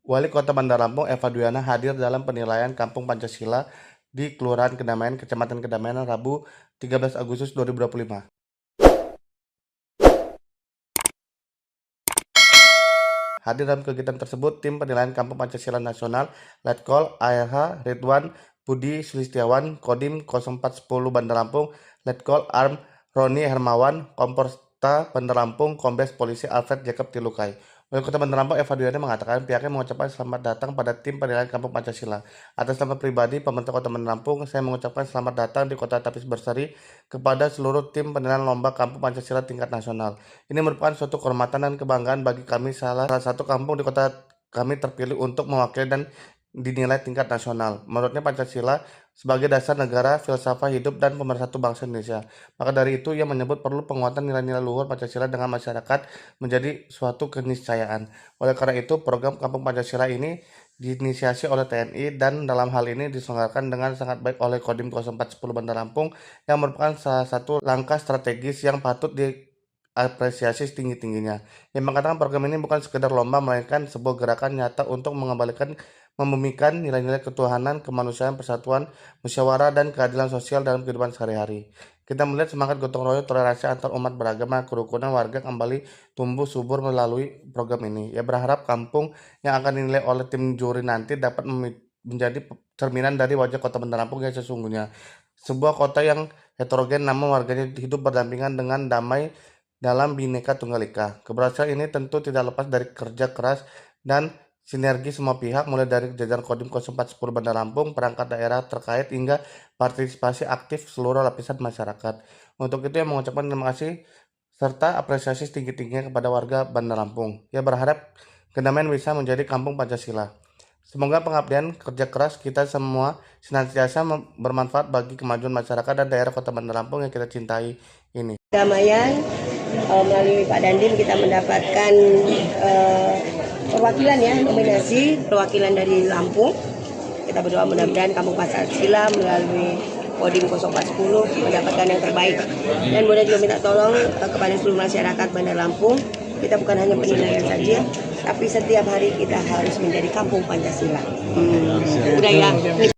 Wali Kota Bandar Lampung Eva Duyana hadir dalam penilaian Kampung Pancasila di Kelurahan Kedamaian, Kecamatan Kedamaian, Rabu 13 Agustus 2025. Hadir dalam kegiatan tersebut, tim penilaian Kampung Pancasila Nasional Letkol ARH Ridwan Budi Sulistiawan, Kodim 0410 Bandar Lampung, Letkol Arm Roni Hermawan, Komporsta Bandar Lampung, Kombes Polisi Alfred Jacob Tilukai. Wali Kota Bandar Lampung Eva Duyana mengatakan pihaknya mengucapkan selamat datang pada tim penilaian Kampung Pancasila. Atas nama pribadi pemerintah Kota Bandar Lampung, saya mengucapkan selamat datang di Kota Tapis Berseri kepada seluruh tim penilaian lomba Kampung Pancasila tingkat nasional. Ini merupakan suatu kehormatan dan kebanggaan bagi kami, salah satu kampung di kota kami terpilih untuk mewakili dan dinilai tingkat nasional. Menurutnya Pancasila sebagai dasar negara, filsafat hidup, dan pemersatu bangsa Indonesia. Maka dari itu ia menyebut perlu penguatan nilai-nilai luhur Pancasila dengan masyarakat menjadi suatu keniscayaan. Oleh karena itu, program Kampung Pancasila ini diinisiasi oleh TNI dan dalam hal ini diselenggarakan dengan sangat baik oleh Kodim 0410 Bandar Lampung yang merupakan salah satu langkah strategis yang patut diapresiasi setinggi-tingginya. Yang mengatakan program ini bukan sekedar lomba, melainkan sebuah gerakan nyata untuk membumikan nilai-nilai ketuhanan, kemanusiaan, persatuan, musyawarah, dan keadilan sosial dalam kehidupan sehari-hari. Kita melihat semangat gotong royong toleransi antar umat beragama, kerukunan warga kembali tumbuh subur melalui program ini. Ia berharap kampung yang akan dinilai oleh tim juri nanti dapat menjadi cerminan dari wajah Kota Bandar Lampung yang sesungguhnya. Sebuah kota yang heterogen namun warganya hidup berdampingan dengan damai dalam Bhinneka Tunggal Ika. Keberhasilan ini tentu tidak lepas dari kerja keras dan sinergi semua pihak, mulai dari jajaran Kodim 0410 Bandar Lampung, perangkat daerah terkait, hingga partisipasi aktif seluruh lapisan masyarakat. Untuk itu ia mengucapkan terima kasih serta apresiasi setinggi-tingginya kepada warga Bandar Lampung. Ia berharap Kedamaian bisa menjadi kampung Pancasila. Semoga pengabdian kerja keras kita semua senantiasa bermanfaat bagi kemajuan masyarakat dan daerah Kota Bandar Lampung yang kita cintai ini. Kedamaian melalui Pak Dandim kita mendapatkan perwakilan ya, nominasi perwakilan dari Lampung. Kita berdoa mudah-mudahan Kampung Pancasila melalui Kodim 0410 mendapatkan yang terbaik. Dan mudah juga minta tolong kepada seluruh masyarakat Bandar Lampung, kita bukan hanya penilaian saja, tapi setiap hari kita harus menjadi Kampung Pancasila. Udah ya.